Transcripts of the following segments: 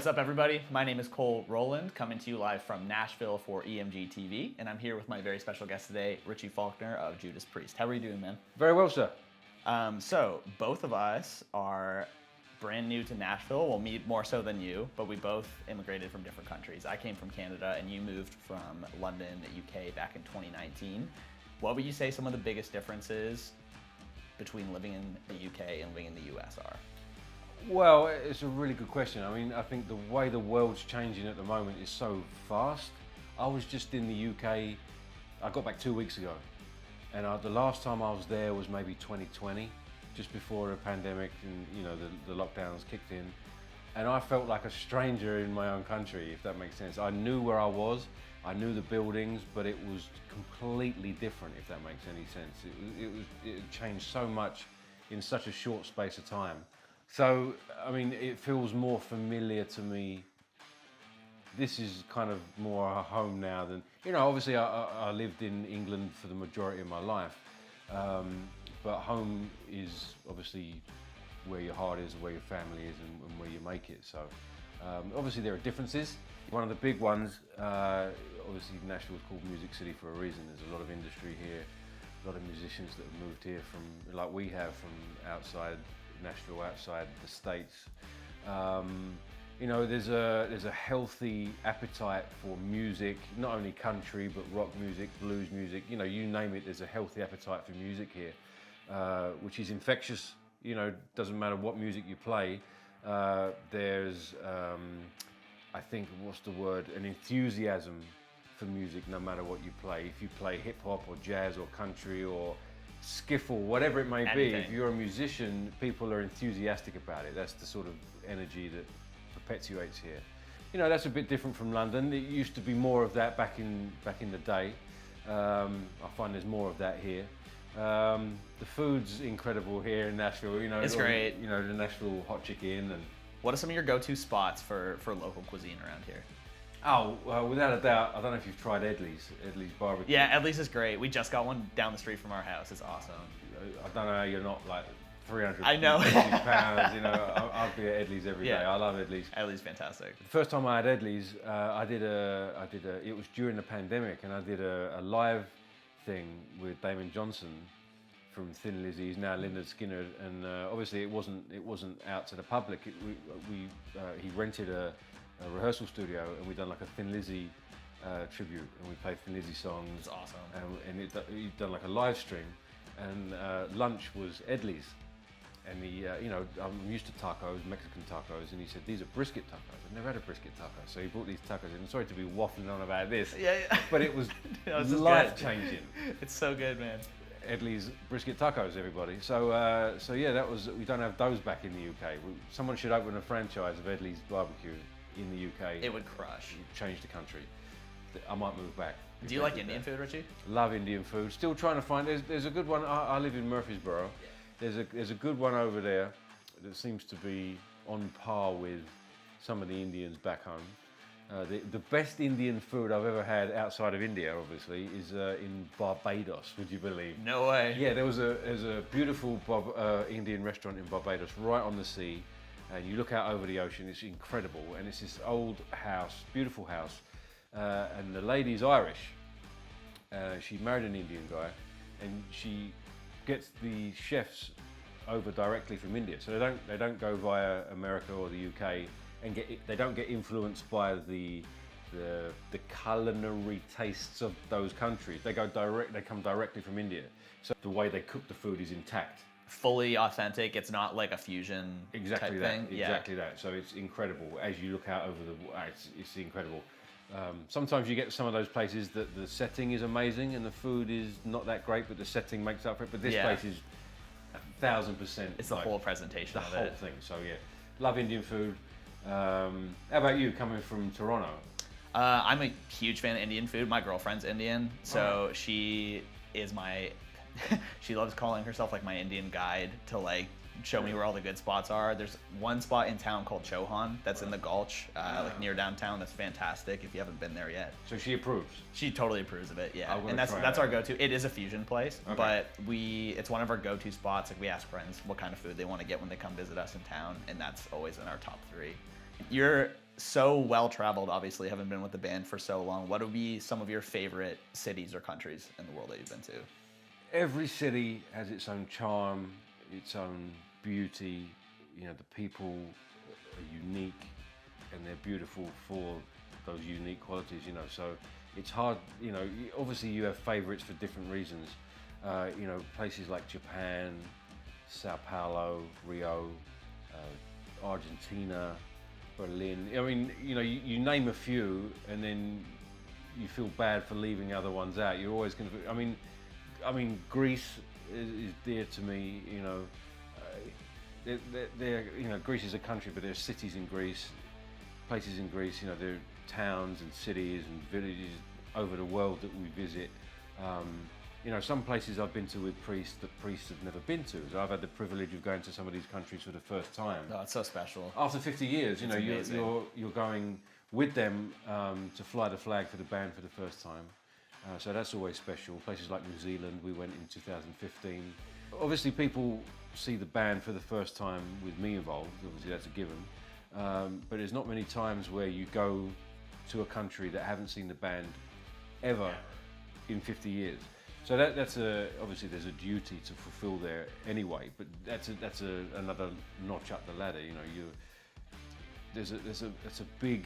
What's up, everybody? My name is Cole Rolland, coming to you live from Nashville for EMGtv, and I'm here with my very special guest today, Richie Faulkner of Judas Priest. How are you doing, man? Very well, sir. So both of us are brand new to Nashville. Well, me more so than you, but we both immigrated from different countries. I came from Canada, and you moved from London, the UK, back in 2019. What would you say some of the biggest differences between living in the UK and living in the US are? Well, it's a really good question. I mean, I think the way the world's changing at the moment is so fast. I was just in the UK, I got back 2 weeks ago. And the last time I was there was maybe 2020, just before the pandemic and the lockdowns kicked in. And I felt like a stranger in my own country, if that makes sense. I knew where I was, I knew the buildings, but it was completely different, if that makes any sense. It changed so much in such a short space of time. So, I mean, it feels more familiar to me. This is kind of more a home now than, obviously I lived in England for the majority of my life, but home is obviously where your heart is, where your family is, and where you make it. So, obviously there are differences. One of the big ones, obviously Nashville is called Music City for a reason. There's a lot of industry here, a lot of musicians that have moved here from, like we have, from outside Nashville, outside the States. There's a healthy appetite for music, not only country, but rock music, blues music, you name it, there's a healthy appetite for music here, which is infectious. Doesn't matter what music you play, there's, I think, an enthusiasm for music no matter what you play. If you play hip hop or jazz or country or skiffle, whatever it may be, if you're a musician, people are enthusiastic about it. That's the sort of energy that perpetuates here. That's a bit different from London. It used to be more of that back in the day. I find there's more of that here. The food's incredible here in Nashville. It's great. The Nashville hot chicken. And what are some of your go-to spots for local cuisine around here? Oh, well, without a doubt, I don't know if you've tried Edley's barbecue. Yeah, Edley's is great. We just got one down the street from our house. It's awesome. I don't know how you're not like 300 I know. pounds. I'd be at Edley's every day. I love Edley's. Edley's fantastic. The first time I had Edley's, it was during the pandemic, and I did a live thing with Damon Johnson from Thin Lizzy. He's now Lynyrd Skynyrd, and obviously it wasn't out to the public. He rented a rehearsal studio, and we'd done like a Thin Lizzy tribute, and we played Thin Lizzy songs. It's awesome. And he'd done like a live stream, and lunch was Edley's. And I'm used to tacos, Mexican tacos, and he said, these are brisket tacos. I've never had a brisket taco. So he brought these tacos in. I'm sorry to be waffling on about this, but it was life-changing. It's so good, man. Edley's brisket tacos, everybody. So yeah, we don't have those back in the UK. Someone should open a franchise of Edley's barbecue in the UK. It would crush. Change the country. I might move back. Do you like Indian food, Richie? Love Indian food. Still trying to find. There's a good one. I live in Murfreesboro. There's a good one over there that seems to be on par with some of the Indians back home. The best Indian food I've ever had outside of India, obviously, is in Barbados. Would you believe? No way. Yeah, there's a beautiful Indian restaurant in Barbados, right on the sea, and you look out over the ocean. It's incredible, and it's this old house, beautiful house, and the lady's Irish. She married an Indian guy, and she gets the chefs over directly from India, so they don't go via America or the UK, and they don't get influenced by the culinary tastes of those countries. They come directly from India, so the way they cook the food is intact. Fully authentic. It's not like a fusion exactly type that, thing. Exactly that. So it's incredible as you look out over it's incredible. Sometimes you get some of those places that the setting is amazing and the food is not that great, but the setting makes up for it. But this place is 1,000%. It's the whole presentation of it. The whole thing. So yeah, love Indian food. How about you, coming from Toronto? I'm a huge fan of Indian food. My girlfriend's Indian, so she is my. She loves calling herself like my Indian guide to like show me where all the good spots are. There's one spot in town called Chauhan that's in the Gulch, like near downtown. That's fantastic if you haven't been there yet. So she approves? She totally approves of it, yeah. And that's our go-to. It is a fusion place, but it's one of our go-to spots. Like we ask friends what kind of food they want to get when they come visit us in town, and that's always in our top 3. You're so well traveled, obviously, having been with the band for so long. What would be some of your favorite cities or countries in the world that you've been to? Every city has its own charm, its own beauty. You know, the people are unique and they're beautiful for those unique qualities, you know. So it's hard, you know, obviously you have favorites for different reasons. You know, places like Japan, Sao Paulo, Rio, Argentina, Berlin. I mean, you know, you name a few and then you feel bad for leaving other ones out. You're always going to, I mean, Greece is dear to me, you know. You know, Greece is a country, but there's cities in Greece, places in Greece, you know, there are towns and cities and villages over the world that we visit. You know, some places I've been to with priests that priests have never been to. So I've had the privilege of going to some of these countries for the first time. Oh, it's so special. After 50 years, you know, you're going with them to fly the flag for the band for the first time. So that's always special. Places like New Zealand, we went in 2015. Obviously, people see the band for the first time with me involved. Obviously, that's a given. But there's not many times where you go to a country that haven't seen the band ever in 50 years. So that's obviously there's a duty to fulfill there anyway. But that's another notch up the ladder. You know, there's a big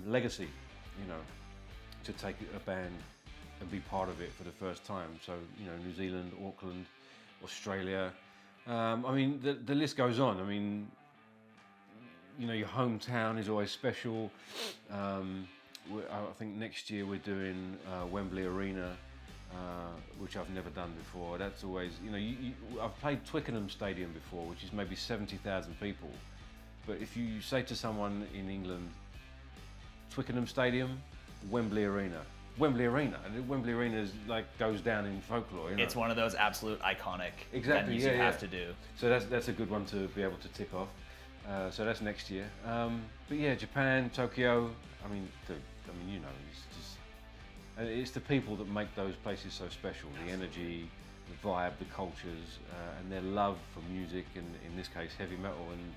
legacy. You know, to take a band and be part of it for the first time. So you know, New Zealand, Auckland, Australia. I mean, the list goes on. I mean, you know, your hometown is always special. I think next year we're doing Wembley Arena, which I've never done before. That's always, you know, I've played Twickenham Stadium before, which is maybe 70,000 people. But if you say to someone in England, Twickenham Stadium, Wembley Arena. Wembley Arena is like goes down in folklore. You know? It's one of those absolute iconic exactly, venues you have to do. So that's a good one to be able to tick off. So that's next year. But yeah, Japan, Tokyo. I mean, you know, it's the people that make those places so special. The energy, the vibe, the cultures, and their love for music, and in this case, heavy metal. And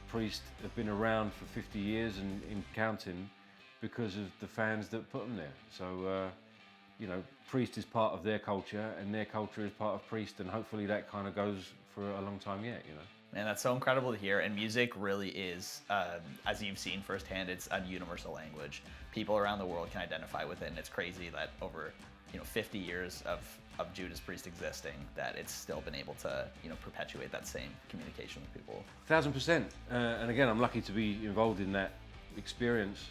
Priest have been around for 50 years and in counting, because of the fans that put them there. So, you know, Priest is part of their culture and their culture is part of Priest, and hopefully that kind of goes for a long time yet, you know. Man, that's so incredible to hear. And music really is, as you've seen firsthand, it's a universal language. People around the world can identify with it, and it's crazy that over, you know, 50 years of Judas Priest existing, that it's still been able to, you know, perpetuate that same communication with people. 1000%. And again, I'm lucky to be involved in that experience.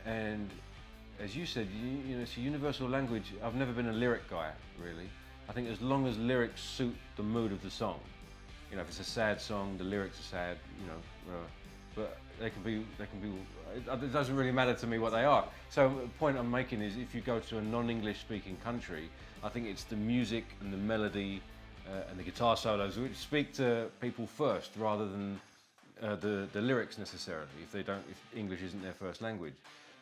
And as you said, you know, it's a universal language. I've never been a lyric guy, really. I think as long as lyrics suit the mood of the song, you know, if it's a sad song, the lyrics are sad, you know, but they can be, it doesn't really matter to me what they are. So the point I'm making is, if you go to a non-English speaking country, I think it's the music and the melody and the guitar solos which speak to people first, rather than the lyrics necessarily, if English isn't their first language.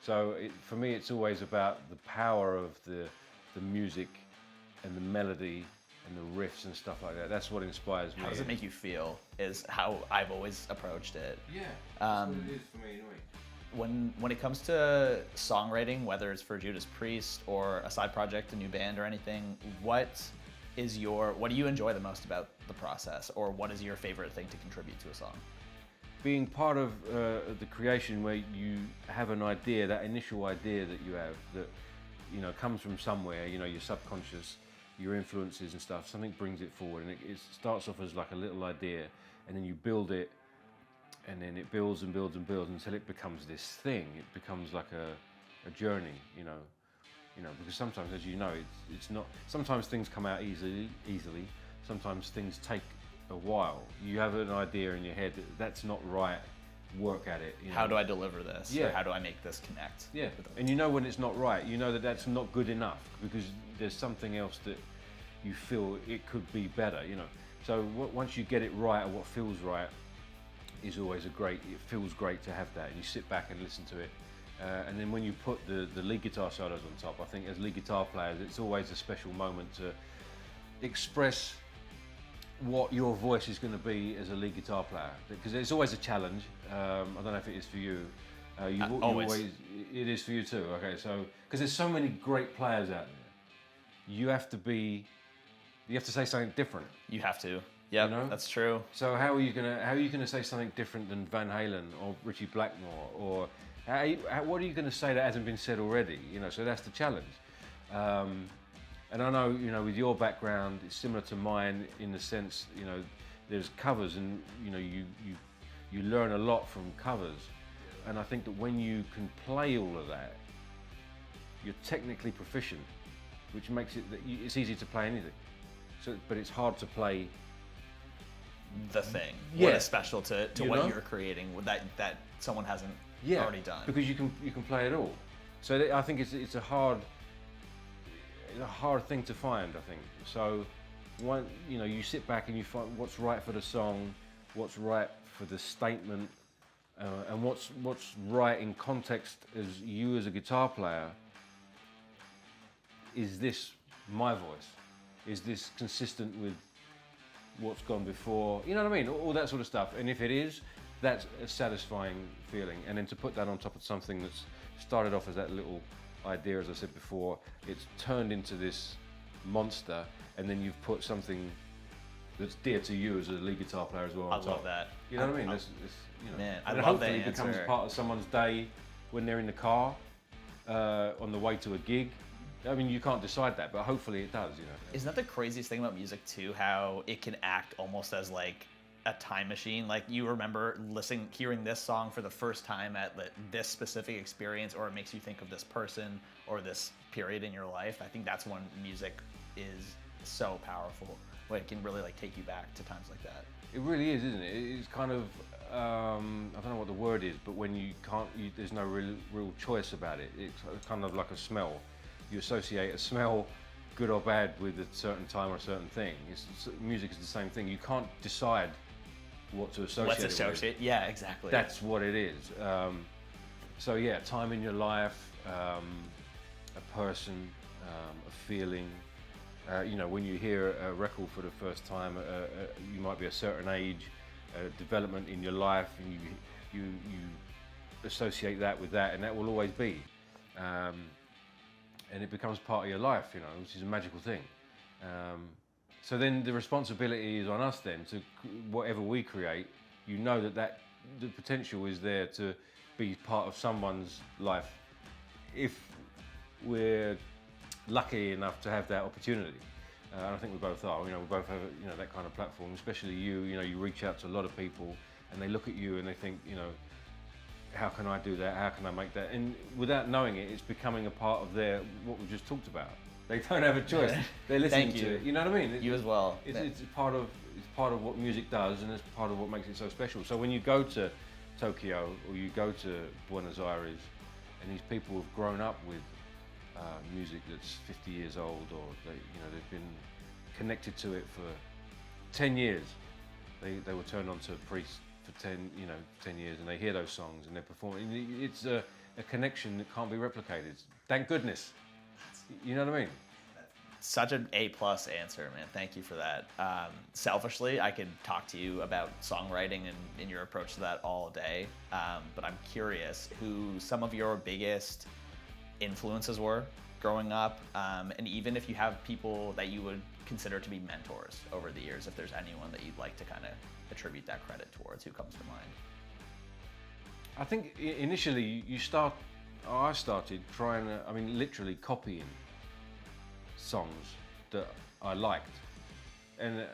So for me, it's always about the power of the music and the melody and the riffs and stuff like that. That's what inspires me. How does it make you feel is how I've always approached it. Yeah, that's what it is for me anyway. When it comes to songwriting, whether it's for Judas Priest or a side project, a new band or anything, what do you enjoy the most about the process, or what is your favorite thing to contribute to a song? Being part of the creation, where you have an idea, that initial idea that you have, that, you know, comes from somewhere, you know, your subconscious, your influences and stuff, something brings it forward, and it starts off as like a little idea, and then you build it, and then it builds and builds and builds until it becomes this thing. It becomes like a journey, you know, because sometimes, as you know, it's not, sometimes things come out easily, sometimes things take a while. You have an idea in your head that's not right, work at it. You know? How do I deliver this? Yeah. Or how do I make this connect? Yeah, and you know when it's not right, you know that that's not good enough, because there's something else that you feel it could be better, you know. So once you get it right, or what feels right, is always it feels great to have that, and you sit back and listen to it. And then when you put the lead guitar solos on top, I think as lead guitar players, it's always a special moment to express what your voice is going to be as a lead guitar player, because it's always a challenge. I don't know if it is for you. Always. It is for you too. Okay, so because there's so many great players out there, you have to say something different. You have to. Yeah, You know? that's true. So how are you gonna say something different than Van Halen or Richie Blackmore, or what are you gonna say that hasn't been said already? You know, so that's the challenge. And I know, you know, with your background, it's similar to mine in the sense, you know, there's covers, and you know, you learn a lot from covers. And I think that when you can play all of that, you're technically proficient, which makes it that it's easy to play anything. So, but it's hard to play The thing. Yeah. What is special to You what know? you're creating that someone hasn't already done. because you can play it all. So I think it's a hard thing to find. I think so. You know, you sit back and you find what's right for the song, what's right for the statement, and what's right in context as you as a guitar player. Is this my voice? Is this consistent with what's gone before? You know what I mean? All that sort of stuff. And if it is, that's a satisfying feeling. And then to put that on top of something that's started off as that little idea, as I said before, it's turned into this monster, and then you've put something that's dear to you as a lead guitar player as well. I love that. You know what I mean? You know, Man, I and love hopefully that it becomes answer. part of someone's day when they're in the car on the way to a gig. I mean, you can't decide that, but hopefully it does. You know. Isn't that the craziest thing about music too? How it can act almost as like a time machine. Like you remember hearing this song for the first time at this specific experience, or it makes you think of this person or this period in your life. I think that's when music is so powerful. When it can really like take you back to times like that. It really is, isn't it? It's kind of I don't know what the word is, but when you can't, there's no real choice about it. It's kind of like a smell. You associate a smell, good or bad, with a certain time or a certain thing. Music is the same thing. You can't decide what to associate. Let's it with. associate. Yeah, exactly. That's what it is. So yeah, time in your life, a person, a feeling. You know, when you hear a record for the first time, you might be a certain age, development in your life, and you associate that with that, and that will always be. And it becomes part of your life, you know, which is a magical thing. So then the responsibility is on us then to whatever we create. You know that the potential is there to be part of someone's life if we're lucky enough to have that opportunity. And I think we both are. You know, we both have that kind of platform. Especially you. You know, you reach out to a lot of people, and they look at you and they think, you know, how can I do that? How can I make that? And without knowing it, it's becoming a part of what we just talked about. They don't have a choice. They're listening Thank to you. it. You know what I mean? You as well. It's part of what music does, and it's part of what makes it so special. So when you go to Tokyo or you go to Buenos Aires, and these people have grown up with music that's 50 years old, or they've been connected to it for 10 years. They were turned on to a priest for 10 years, and they hear those songs and they're performing. It's a connection that can't be replicated. Thank goodness. You know what I mean? Such an A+ answer, man. Thank you for that. Selfishly, I could talk to you about songwriting and your approach to that all day. But I'm curious who some of your biggest influences were growing up, and even if you have people that you would consider to be mentors over the years, if there's anyone that you'd like to kind of attribute that credit towards, who comes to mind? I think initially I started trying to, literally copying songs that I liked. And,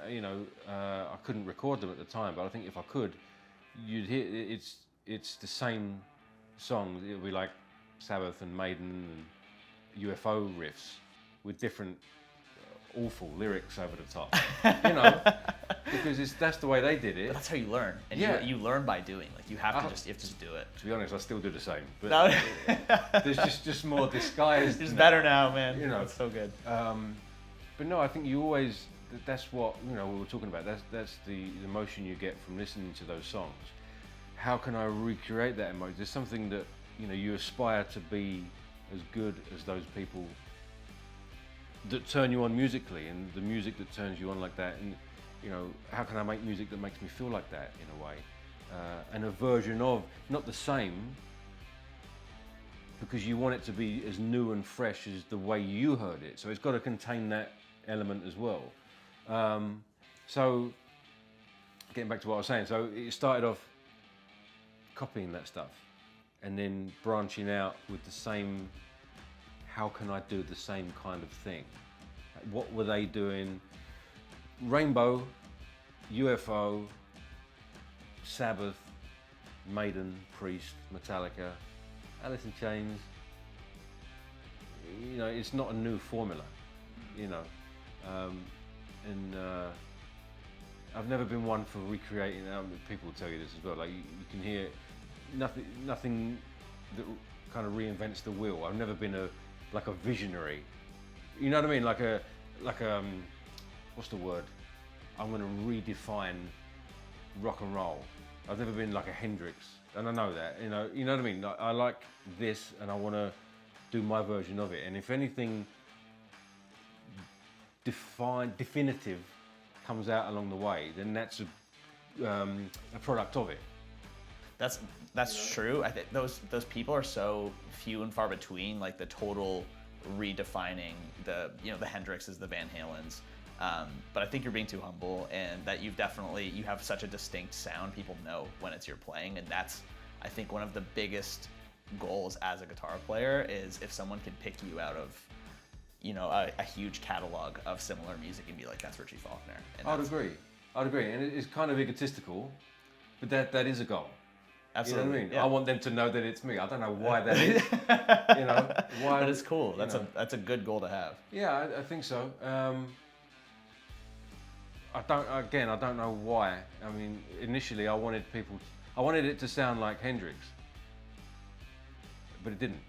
I couldn't record them at the time, but I think if I could, you'd hear it's the same songs. It would be like Sabbath and Maiden and UFO riffs with different awful lyrics over the top, because that's the way they did it. But that's how you learn, and Yeah. you learn by doing. Like you have to just do it. To be honest, I still do the same, but No. there's just more disguised. It's better now, man. You know. It's so good. But no, I think you always, that's what, we were talking about, that's the emotion you get from listening to those songs. How can I recreate that emotion? There's something that, you aspire to be as good as those people that turn you on musically, and the music that turns you on like that. And you know, how can I make music that makes me feel like that in a way? And a version of, not the same, because you want it to be as new and fresh as the way you heard it. So it's got to contain that element as well. So getting back to what I was saying, so it started off copying that stuff and then branching out with the same, how can I do the same kind of thing? What were they doing? Rainbow, UFO, Sabbath, Maiden, Priest, Metallica, Alice in Chains. You know, it's not a new formula, you know. I've never been one for recreating. People will tell you this as well. Like you can hear nothing that kind of reinvents the wheel. I've never been like a visionary. You know what I mean? Like a what's the word? I'm going to redefine rock and roll. I've never been like a Hendrix, and I know that. You know what I mean? I like this, and I want to do my version of it. And if anything definitive comes out along the way, then that's a product of it. That's true. I think those people are so few and far between. Like the total redefining the Hendrixes, the Van Halens. But I think you're being too humble, and that you have such a distinct sound. People know when it's your playing, and that's, I think, one of the biggest goals as a guitar player is if someone can pick you out of, a huge catalog of similar music and be like, that's Richie Faulkner. And I'd agree, and it's kind of egotistical, but that is a goal. Absolutely. You know what I mean? Yeah. I want them to know that it's me. I don't know why that is. Why? But it's cool. That's a good goal to have. Yeah, I think so. I don't know why. I mean, initially I wanted it to sound like Hendrix, but it didn't.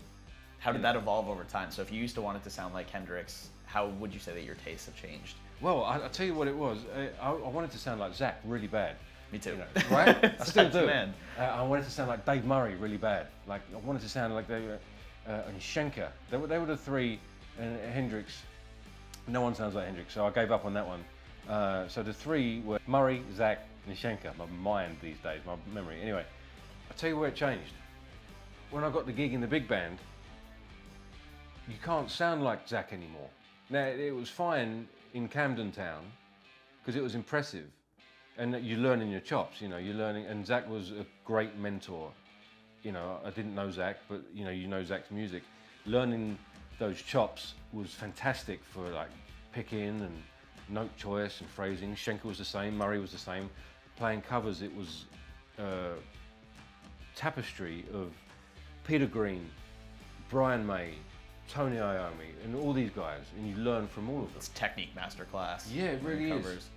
How did that evolve over time? So if you used to want it to sound like Hendrix, how would you say that your tastes have changed? Well, I'll tell you what it was. I wanted to sound like Zach really bad. Me too. Right? I still do. Man. I wanted to sound like Dave Murray really bad. Like I wanted to sound like and Schenker. They were the three, and Hendrix. No one sounds like Hendrix, so I gave up on that one. So the three were Murray, Zach, and Schenker. My mind these days, my memory. Anyway, I'll tell you where it changed. When I got the gig in the big band, you can't sound like Zach anymore. Now, it was fine in Camden Town, because it was impressive. And you're learning your chops, you're learning, and Zach was a great mentor. I didn't know Zach, but you know Zach's music. Learning those chops was fantastic for like picking and note choice and phrasing. Schenker was the same, Murray was the same. Playing covers, it was a tapestry of Peter Green, Brian May, Tony Iommi, and all these guys, and you learn from all of them. It's technique masterclass. Yeah, it really is.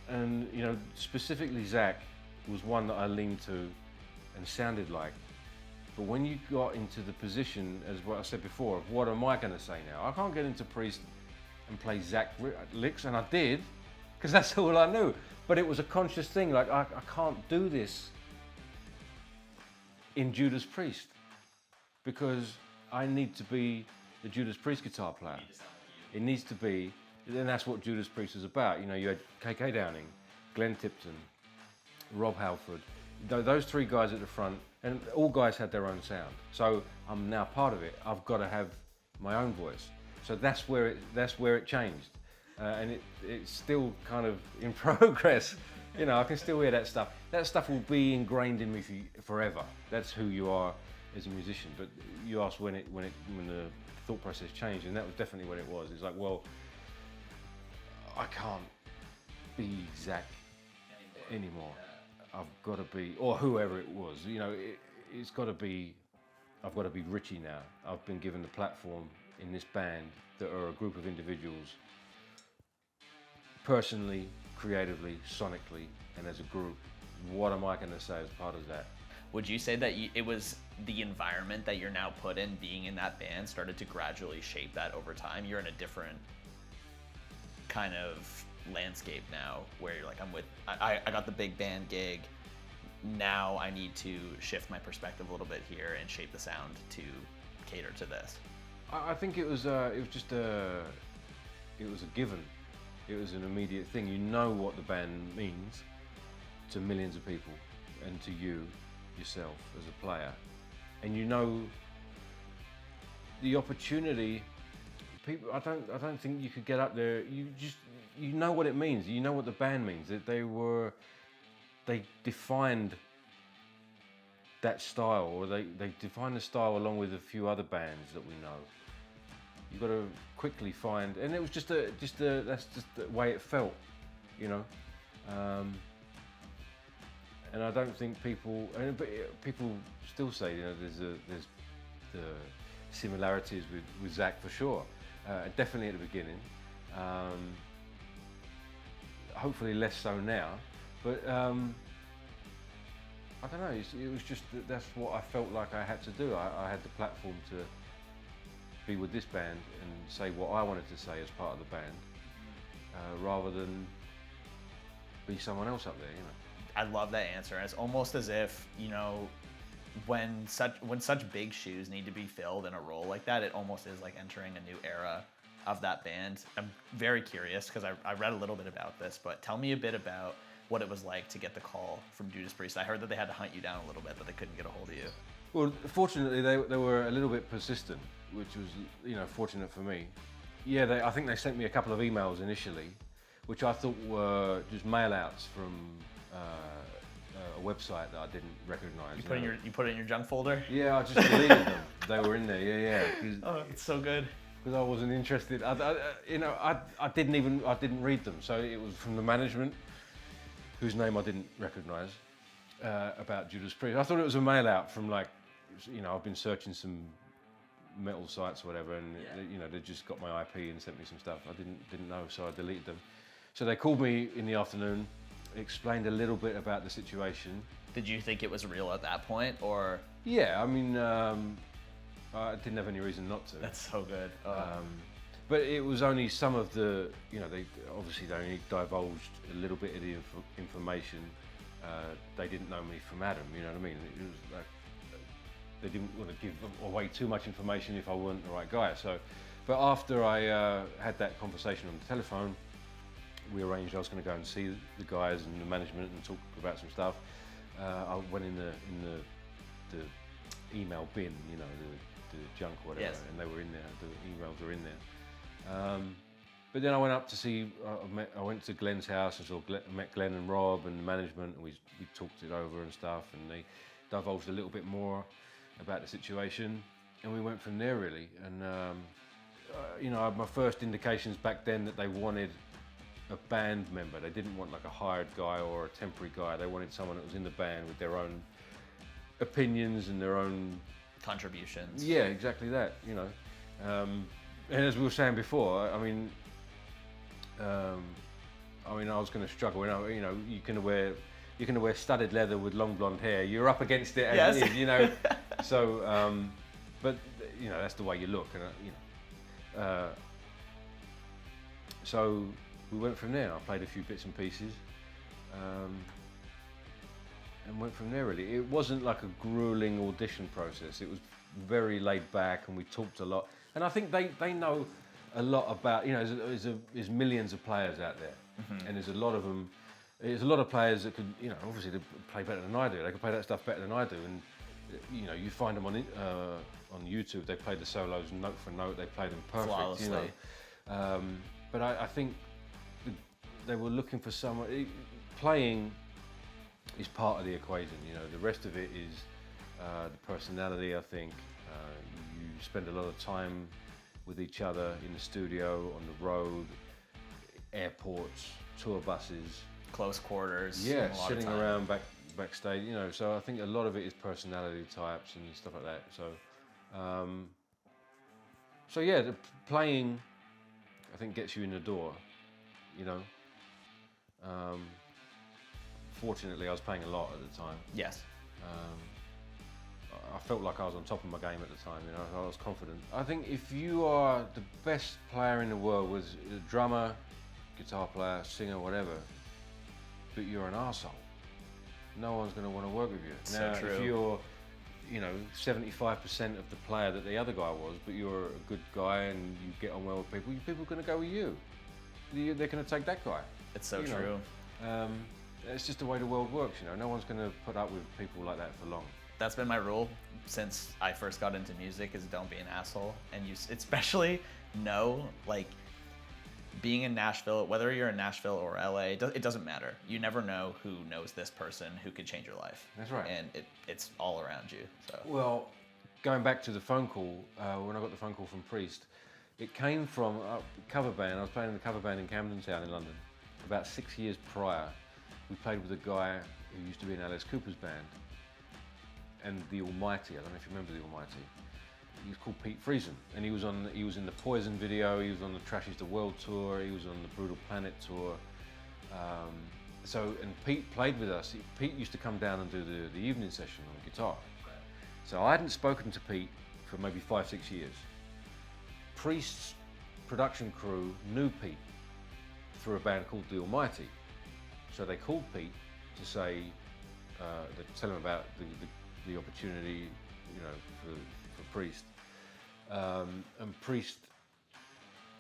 And specifically Zach was one that I leaned to and sounded like. But when you got into the position, as what I said before, of what am I going to say now? I can't get into Priest and play Zach licks, and I did, because that's all I knew. But it was a conscious thing, like I can't do this in Judas Priest, because I need to be the Judas Priest guitar player. It needs to be, and that's what Judas Priest is about. You had KK Downing, Glenn Tipton, Rob Halford, those three guys at the front, and all guys had their own sound. So I'm now part of it. I've got to have my own voice. So that's where it changed, and it's still kind of in progress. I can still hear that stuff. That stuff will be ingrained in me forever. That's who you are as a musician. But you asked when the thought process changed, and that was definitely when it was. It's like, well, I can't be Zach anymore. I've got to be, or whoever it was. It's got to be. I've got to be Richie now. I've been given the platform in this band that are a group of individuals, personally, creatively, sonically, and as a group. What am I going to say as part of that? Would you say that it was the environment that you're now put in, being in that band, started to gradually shape that over time? You're in a different kind of landscape now, where you're like, I got the big band gig. Now I need to shift my perspective a little bit here and shape the sound to cater to this. I think it was just a given. It was an immediate thing. You know what the band means to millions of people and to you, yourself, as a player. And you know the opportunity. People, I don't think you could get up there. You know what it means. You know what the band means. That they defined that style, or they defined the style along with a few other bands that we know. You've got to quickly find, and it was that's just the way it felt, you know. And I don't think people still say, you know, there's the similarities with Zach for sure. Definitely at the beginning. Hopefully less so now, but I don't know. It was just that's what I felt like I had to do. I had the platform to be with this band and say what I wanted to say as part of the band, rather than be someone else up there, you know. I love that answer. It's almost as if, you know, when such big shoes need to be filled in a role like that, it almost is like entering a new era of that band. I'm very curious because I read a little bit about this, but tell me a bit about what it was like to get the call from Judas Priest. I heard that they had to hunt you down a little bit, that they couldn't get a hold of you. Well, fortunately, they were a little bit persistent, which was, you know, fortunate for me. Yeah, I think they sent me a couple of emails initially, which I thought were just mail-outs from a website that I didn't recognise. You put it in your junk folder? Yeah, I just deleted them. They were in there. Yeah. Oh, it's so good. Because I wasn't interested. I didn't read them. So it was from the management, whose name I didn't recognise, about Judas Priest. I thought it was a mail out from, like, you know, I've been searching some metal sites or whatever, and you know, they just got my IP and sent me some stuff. I didn't know, so I deleted them. So they called me in the afternoon, explained a little bit about the situation. Did you think it was real at that point, or? Yeah, I mean, I didn't have any reason not to. That's so good. But it was only some of the, you know, they only divulged a little bit of the information. They didn't know me from Adam, you know what I mean? It was like, they didn't want to give away too much information if I weren't the right guy. So, but after I had that conversation on the telephone, we arranged I was going to go and see the guys and the management and talk about some stuff. I went in the email bin, you know, the junk or whatever, yes. And they were in there. The emails were in there. But then I went up to see. I went to Glenn's house and met Glenn and Rob and the management, and we talked it over and stuff. And they divulged a little bit more about the situation, and we went from there really. And you know, I had my first indications back then that they wanted a band member. They didn't want like a hired guy or a temporary guy. They wanted someone that was in the band with their own opinions and their own contributions. Yeah, exactly that. You know, and as we were saying before, I mean, I was going to struggle. You know, you can wear studded leather with long blonde hair. You're up against it as it is, you know. So, but you know, that's the way you look, and you know. So we went from there. I played a few bits and pieces, and went from there really. It wasn't like a grueling audition process. It was very laid back, and we talked a lot. And I think they know a lot about, you know, there's millions of players out there, and there's a lot of them. There's a lot of players that could, you know, obviously they play better than I do. They can play that stuff better than I do, and you know, you find them on YouTube. They play the solos note for note. They play them perfect, flawlessly. You know. But I think they were looking for someone. Playing is part of the equation. You know, the rest of it is the personality. I think you spend a lot of time with each other in the studio, on the road, airports, tour buses, close quarters. Yeah, sitting around backstage. You know, so I think a lot of it is personality types and stuff like that. So yeah, the playing, I think, gets you in the door. You know. Fortunately, I was playing a lot at the time. Yes. I felt like I was on top of my game at the time. You know, I was confident. I think if you are the best player in the world, was a drummer, guitar player, singer, whatever, but you're an arsehole, no one's going to want to work with you. Now, so true. If you're, you know, 75% of the player that the other guy was, but you're a good guy and you get on well with people, people are going to go with you. they're going to take that guy. It's so You know, true. It's just the way the world works, you know. No one's going to put up with people like that for long. That's been my rule since I first got into music, is don't be an asshole. And you especially know, like, being in Nashville, whether you're in Nashville or LA, it doesn't matter. You never know who knows this person who could change your life. That's right. And it's all around you. So. Well, going back to the phone call, when I got the phone call from Priest, it came from a cover band. I was playing in the cover band in Camden Town in London. About 6 years prior, we played with a guy who used to be in Alice Cooper's band, and the Almighty. I don't know if you remember the Almighty. He was called Pete Friesen, and he was in the Poison video. He was on the Trash Is the World tour. He was on the Brutal Planet tour. And Pete played with us. Pete used to come down and do the evening session on guitar. So I hadn't spoken to Pete for maybe 5-6 years. Priest's production crew knew Pete through a band called The Almighty. So they called Pete to say, to tell him about the opportunity, you know, for Priest. And Priest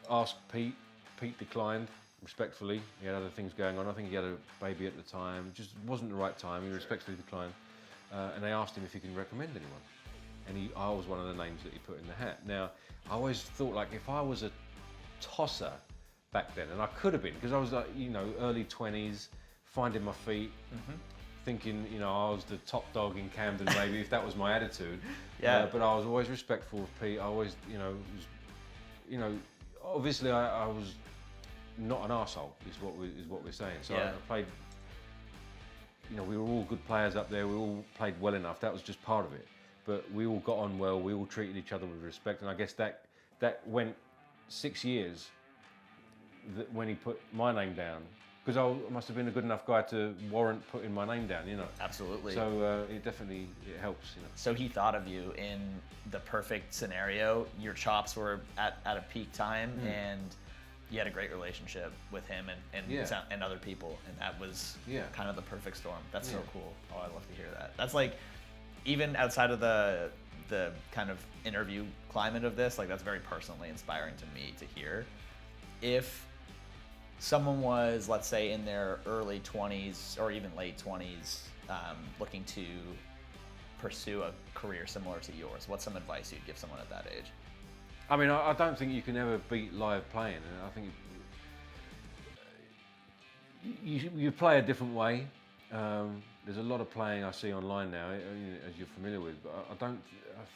asked Pete. Pete declined respectfully. He had other things going on. I think he had a baby at the time. It just wasn't the right time. He respectfully declined. And they asked him if he can recommend anyone. And I was one of the names that he put in the hat. Now, I always thought, like, if I was a tosser back then, and I could have been, because I was, like, you know, early 20s, finding my feet, thinking, you know, I was the top dog in Camden, maybe, if that was my attitude. Yeah. But I was always respectful of Pete. I always, you know, obviously I was not an arsehole, is what we're saying. So Yeah. I played, you know, we were all good players up there. We all played well enough. That was just part of it. But we all got on well. We all treated each other with respect. And I guess that went 6 years when he put my name down. Because I must have been a good enough guy to warrant putting my name down, you know. Absolutely. So it helps, you know. So he thought of you in the perfect scenario. Your chops were at a peak time, and you had a great relationship with him and other people, and that was kind of the perfect storm. That's so cool. Oh, I love to hear that. That's like, even outside of the kind of interview climate of this, like, that's very personally inspiring to me to hear. If someone was, let's say, in their early 20s or even late 20s, looking to pursue a career similar to yours, what's some advice you'd give someone at that age? I mean, I don't think you can ever beat live playing. And I think you play a different way. There's a lot of playing I see online now, as you're familiar with, but I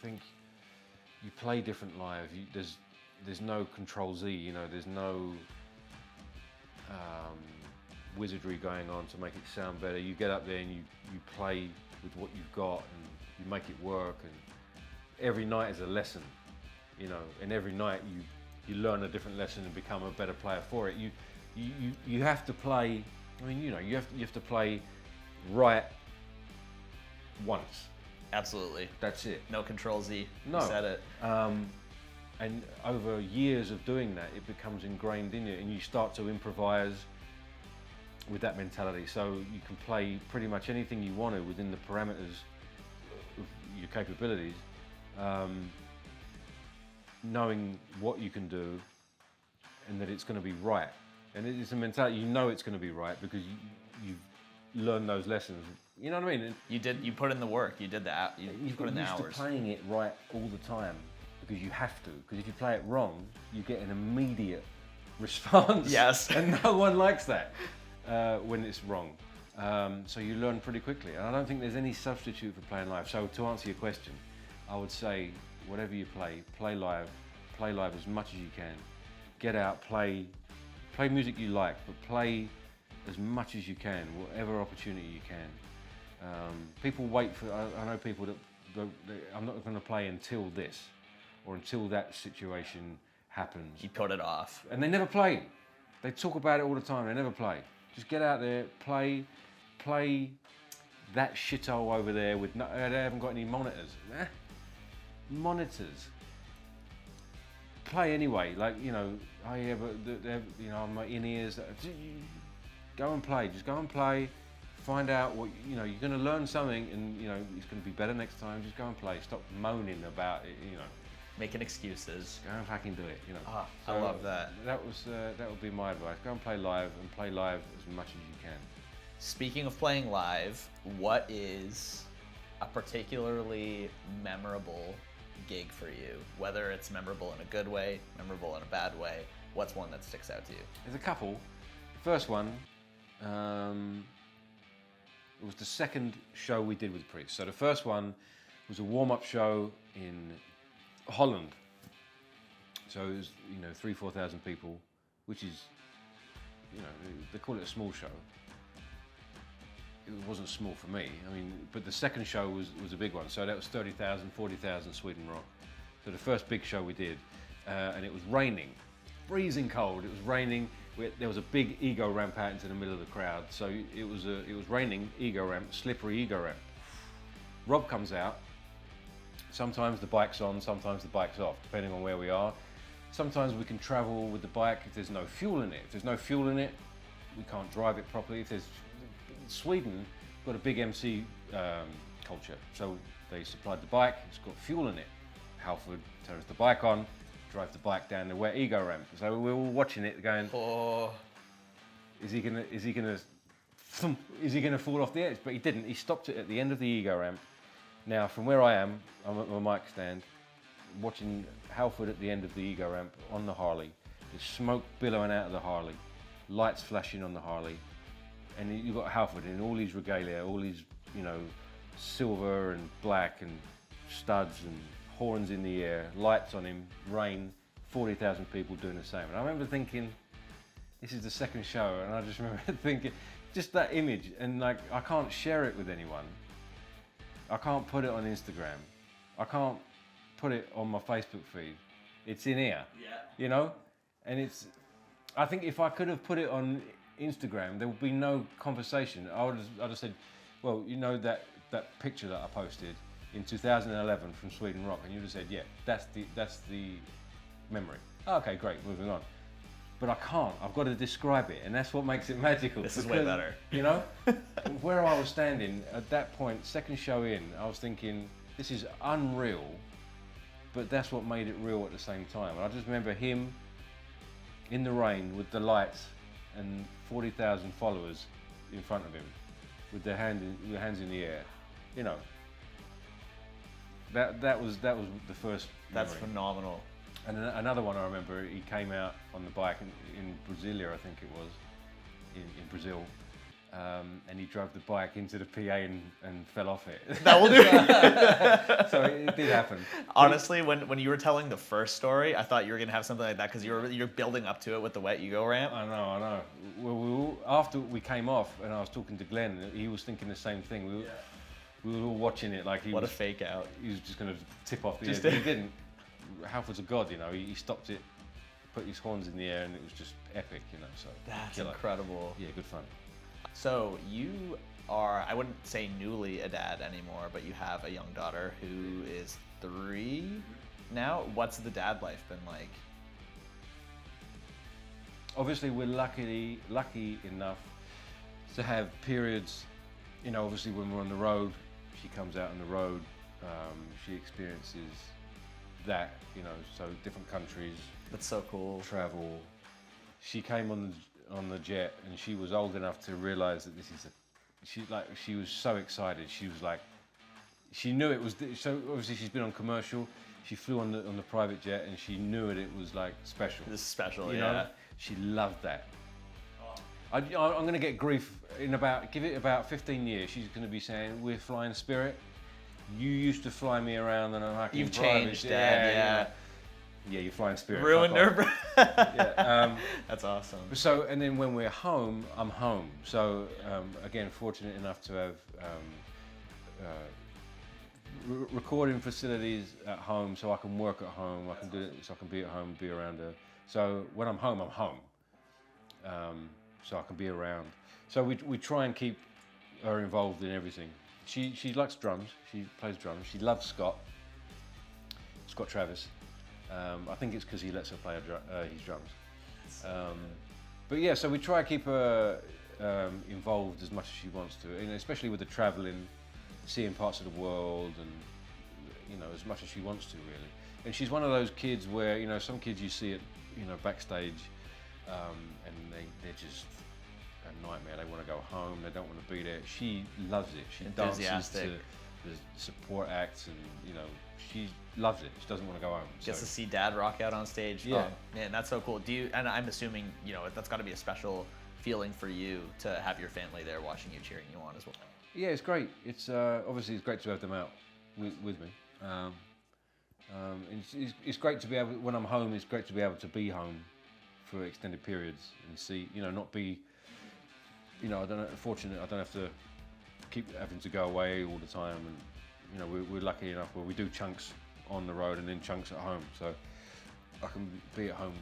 think you play different live. There's no Control Z, you know, there's no wizardry going on to make it sound better. You get up there and you play with what you've got and you make it work, and every night is a lesson, you know, and every night you learn a different lesson and become a better player for it. You have to play, I mean, you know, you have to play right once. Absolutely. That's it. No Control Z. No. You said it. And over years of doing that, it becomes ingrained in you, and you start to improvise with that mentality. So you can play pretty much anything you want to within the parameters of your capabilities, knowing what you can do and that it's going to be right. And it's a mentality, you know it's going to be right because you've learned those lessons. You know what I mean? You put in the work. You did that. You put in the hours. You're used to playing it right all the time because you have to. Because if you play it wrong, you get an immediate response. Yes. And no one likes that when it's wrong. So you learn pretty quickly. And I don't think there's any substitute for playing live. So to answer your question, I would say whatever you play live as much as you can. Get out, play music you like, but play as much as you can, whatever opportunity you can. People wait for, I know people that I'm not going to play until this, or until that situation happens. You put it off. And they never play. They talk about it all the time, they never play. Just get out there, play that shithole over there with, they haven't got any monitors. Monitors. Play anyway, like, you know, oh yeah, but you know, my in-ears. Go and play, just go and play. Find out what, you know, you're going to learn something, and, you know, it's going to be better next time. Just go and play. Stop moaning about it, you know. making excuses. Go and fucking do it, you know. Ah, I love that. That would be my advice. Go and play live as much as you can. Speaking of playing live, what is a particularly memorable gig for you? Whether it's memorable in a good way, memorable in a bad way, what's one that sticks out to you? There's a couple. The first one, it was the second show we did with Priest. So the first one was a warm-up show in Holland. So it was, 3,000-4,000 people, which is, they call it a small show. It wasn't small for me. But the second show was a big one. So that was 30,000, 40,000 Sweden Rock. So the first big show we did, and it was raining, freezing cold. It was raining. There was a big ego ramp out into the middle of the crowd. So it was raining, ego ramp, slippery ego ramp. Rob comes out. Sometimes the bike's on, sometimes the bike's off, depending on where we are. Sometimes we can travel with the bike if there's no fuel in it. If there's no fuel in it, we can't drive it properly. Sweden got a big MC culture, so they supplied the bike, it's got fuel in it. Halford turns the bike on, drives the bike down the wet ego ramp. So we're all watching it going, Oh, is he gonna fall off the edge? But he didn't. He stopped it at the end of the ego ramp. Now, from where I am, I'm at my mic stand, watching Halford at the end of the ego ramp on the Harley. There's smoke billowing out of the Harley, lights flashing on the Harley, and you've got Halford in all his regalia, all his, silver and black and studs and horns in the air, lights on him, rain, 40,000 people doing the same. And I remember thinking, this is the second show, and I just remember thinking, just that image, and I can't share it with anyone. I can't put it on Instagram. I can't put it on my Facebook feed. It's in here, and I think if I could have put it on Instagram, there would be no conversation. I'd have said, well, that picture that I posted in 2011 from Sweden Rock, and you'd have said, yeah, that's the memory. Okay, great, moving on. But I can't. I've got to describe it, and that's what makes it magical. This is way better. Where I was standing at that point, second show in, I was thinking, this is unreal, but that's what made it real at the same time. And I just remember him in the rain with the lights and 40,000 followers in front of him with their hands in the air. That was the first that's memory. phenomenal. And another one I remember, he came out on the bike in Brasilia, I think it was, in Brazil, and he drove the bike into the PA and fell off it. That will do it. So it did happen. Honestly, when you were telling the first story, I thought you were going to have something like that because you're building up to it with the wet ego ramp. I know. Well, after we came off and I was talking to Glenn, he was thinking the same thing. We were all watching it like What a fake out. He was just going to tip off the edge, but he didn't. Halford's a god, he stopped it, put his horns in the air, and it was just epic, so. That's killer. incredible. Yeah, good fun. So you are, I wouldn't say newly a dad anymore, but you have a young daughter who is 3 now. What's the dad life been like? Obviously, we're lucky enough to have periods, obviously when we're on the road, she comes out on the road, she experiences that, so different countries. That's so cool. Travel. She came on the jet, and she was old enough to realize that this is she was so excited. She was like, she knew it was, so obviously she's been on commercial, she flew on the private jet, and she knew it was like special. This is special, you yeah. know? She loved that. I'm going to get grief give it about 15 years. She's going to be saying, we're flying Spirit. You used to fly me around, and I'm You've changed, Dad. Yeah, you're flying Spirit. Ruined her. Yeah. That's awesome. So, and then when we're home, I'm home. So, again, fortunate enough to have recording facilities at home, so I can work at home. I can do it, so I can be at home, be around her. So when I'm home, I'm home. So I can be around. So we try and keep her involved in everything. She likes drums. She plays drums. She loves Scott Travis. I think it's because he lets her play his drums. But yeah, so we try to keep her involved as much as she wants to, and especially with the traveling, seeing parts of the world, and as much as she wants to, really. And she's one of those kids where, you know, some kids you see it, you know, backstage, and they're just a nightmare. They want to go home. They don't want to be there. She loves it. She dances to the support acts, and you know, she loves it. She doesn't want to go home. Gets to see dad rock out on stage. Yeah. Oh, man, that's so cool. And I'm assuming, you know, that's got to be a special feeling for you to have your family there watching you, cheering you on as well. Yeah, it's great. It's obviously it's great to have them out with me. It's great to be able, when I'm home, it's great to be able to be home for extended periods and see, you know, not be, you know, fortunate, I don't have to keep having to go away all the time. And, you know, we're lucky enough where we do chunks on the road and then chunks at home. So I can be at home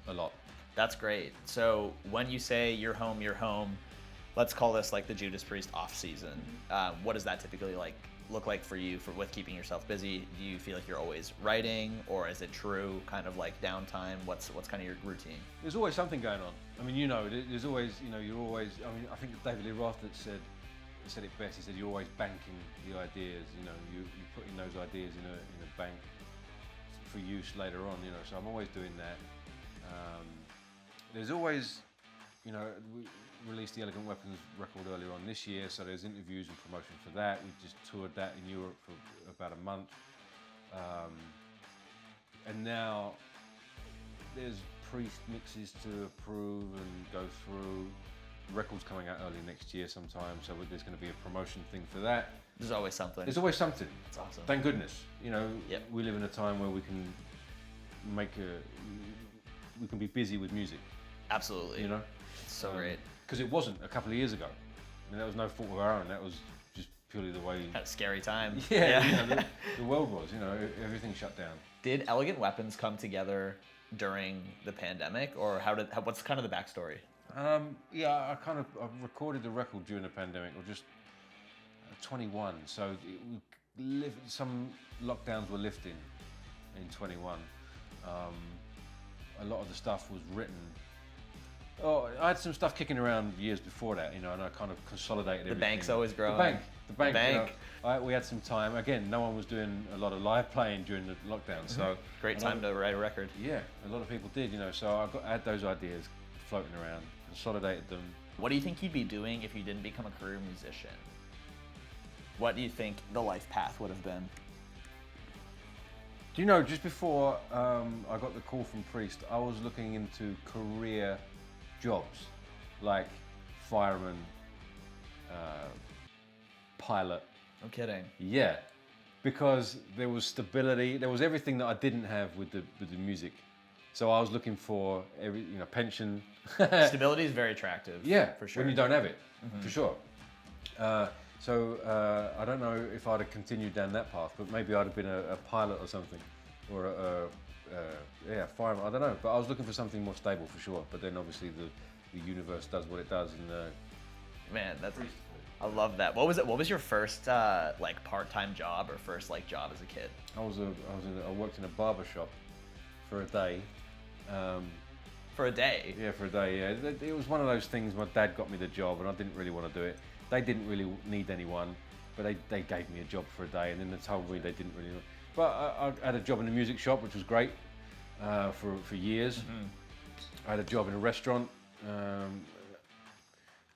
a lot. That's great. So when you say you're home, let's call this like the Judas Priest off season. What does that typically look like for you with keeping yourself busy? Do you feel like you're always writing, or is it true kind of like downtime? What's kind of your routine? There's always something going on. I mean, you know, there's always, you know, you're always, I mean, I think David Lee Roth said it best. He said, you're always banking the ideas, you know, you're putting those ideas in a bank for use later on, you know, so I'm always doing that. There's always, you know, we released the Elegant Weapons record earlier on this year, so there's interviews and promotion for that. We just toured that in Europe for about a month. And now there's Priest mixes to approve and go through. The record's coming out early next year sometime, so there's going to be a promotion thing for that. There's always something. There's always something. That's awesome. Thank goodness. You know, Yep. we live in a time where we can be busy with music. Absolutely. You know? It's so great. Because it wasn't a couple of years ago. I mean, that was no fault of our own. That was just purely the way. Had a scary time. Yeah. You know, the world was. You know, everything shut down. Did Elegant Weapons come together during the pandemic, or what's kind of the backstory? Yeah, I recorded the record during the pandemic, or just 21. So some lockdowns were lifting in 21. A lot of the stuff was written. Oh, I had some stuff kicking around years before that, you know, and I kind of consolidated everything. The bank's always growing. The bank. You know, we had some time. Again, no one was doing a lot of live playing during the lockdown, so Great time to write a record. yeah, a lot of people did, you know. So I had those ideas floating around, consolidated them. What do you think you'd be doing if you didn't become a career musician? What do you think the life path would have been? Do you know, just before I got the call from Priest, I was looking into career jobs, like fireman, pilot. No kidding. Yeah, because there was stability, there was everything that I didn't have with the music. So I was looking for pension. Stability is very attractive. Yeah, for sure. when you don't have it, for sure. So I don't know if I'd have continued down that path, but maybe I'd have been a pilot or something, or a fireman. I don't know, but I was looking for something more stable for sure. But then obviously the universe does what it does, and man, I love that. What was your first like part-time job or first like job as a kid? I worked in a barber shop for a day. For a day? Yeah, for a day. Yeah, it was one of those things. My dad got me the job, and I didn't really want to do it. They didn't really need anyone, but they gave me a job for a day, and then they told me they didn't really. But I had a job in a music shop, which was great for years. I had a job in a restaurant. I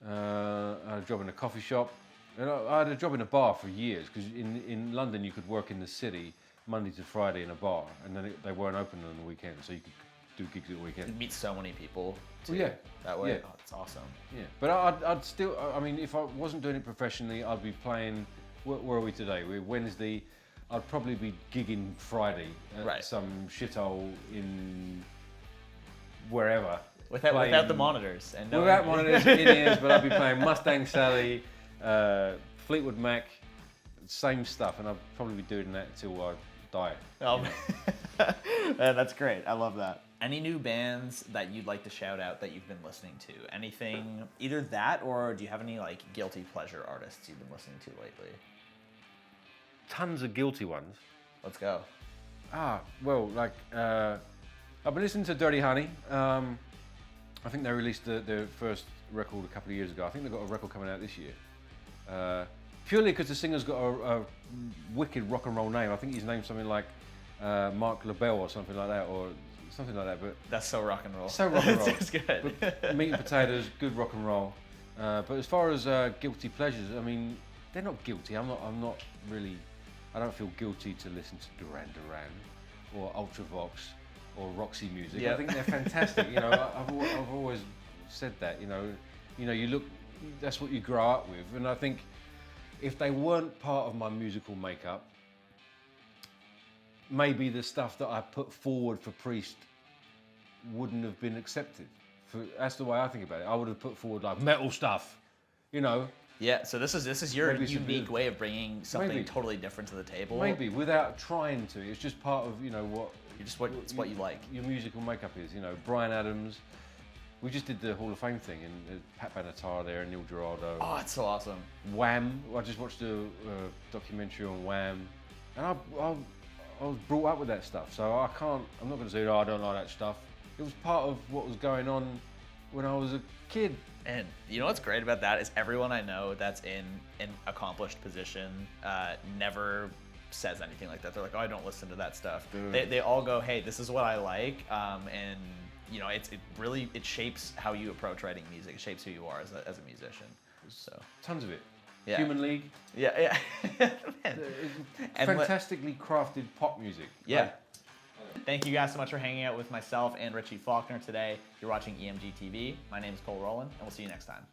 had a job in a coffee shop. And I had a job in a bar for years, because in London you could work in the city Monday to Friday in a bar, and then they weren't open on the weekend, so you could do gigs at the weekend. You'd meet so many people too, yeah. that way. Yeah. Oh, it's awesome. Yeah, but I'd still, I mean, if I wasn't doing it professionally, I'd be playing, where are we today? We're Wednesday. I'd probably be gigging Friday at some shithole in wherever. Without the monitors. And without monitors, in-ears, but I'd be playing Mustang Sally, Fleetwood Mac, same stuff, and I'd probably be doing that until I die. Oh, that's great. I love that. Any new bands that you'd like to shout out that you've been listening to? Anything, either that, or do you have any like guilty pleasure artists you've been listening to lately? Tons of guilty ones. Let's go. Well, like, I've been listening to Dirty Honey. I think they released their first record a couple of years ago. I think they've got a record coming out this year. Purely because the singer's got a wicked rock and roll name. I think his name's something like Mark LaBelle or something like that, or something like that. But That's so rock and roll. so rock and roll. It's good. But meat and potatoes, good rock and roll. But as far as guilty pleasures, I mean, they're not guilty. I'm not really. I don't feel guilty to listen to Duran Duran or Ultravox or Roxy Music. Yep. I think they're fantastic. You know, I've always said that. You know, you look. That's what you grow up with, and I think if they weren't part of my musical makeup, maybe the stuff that I put forward for Priest wouldn't have been accepted. That's the way I think about it. I would have put forward like metal stuff, you know. Yeah, so this is your Maybe some unique good- way of bringing something Maybe. totally different to the table. Maybe without trying to. It's just part of what It's what you like. your musical makeup is. You know, Bryan Adams. We just did the Hall of Fame thing, and Pat Benatar there, and Neil Giraldo. Oh, it's so awesome. Wham! I just watched a documentary on Wham, and I was brought up with that stuff, so I can't. I'm not going to say, oh, I don't like that stuff. It was part of what was going on when I was a kid. And you know what's great about that is everyone I know that's in an accomplished position never says anything like that. They're like, oh, I don't listen to that stuff. They all go, hey, this is what I like, and you know, it really shapes how you approach writing music. It shapes who you are as a musician. So Tons of it. Yeah. Human League. yeah. And Fantastically crafted pop music. Yeah. Thank you guys so much for hanging out with myself and Richie Faulkner today. You're watching EMGtv. My name is Cole Rolland, and we'll see you next time.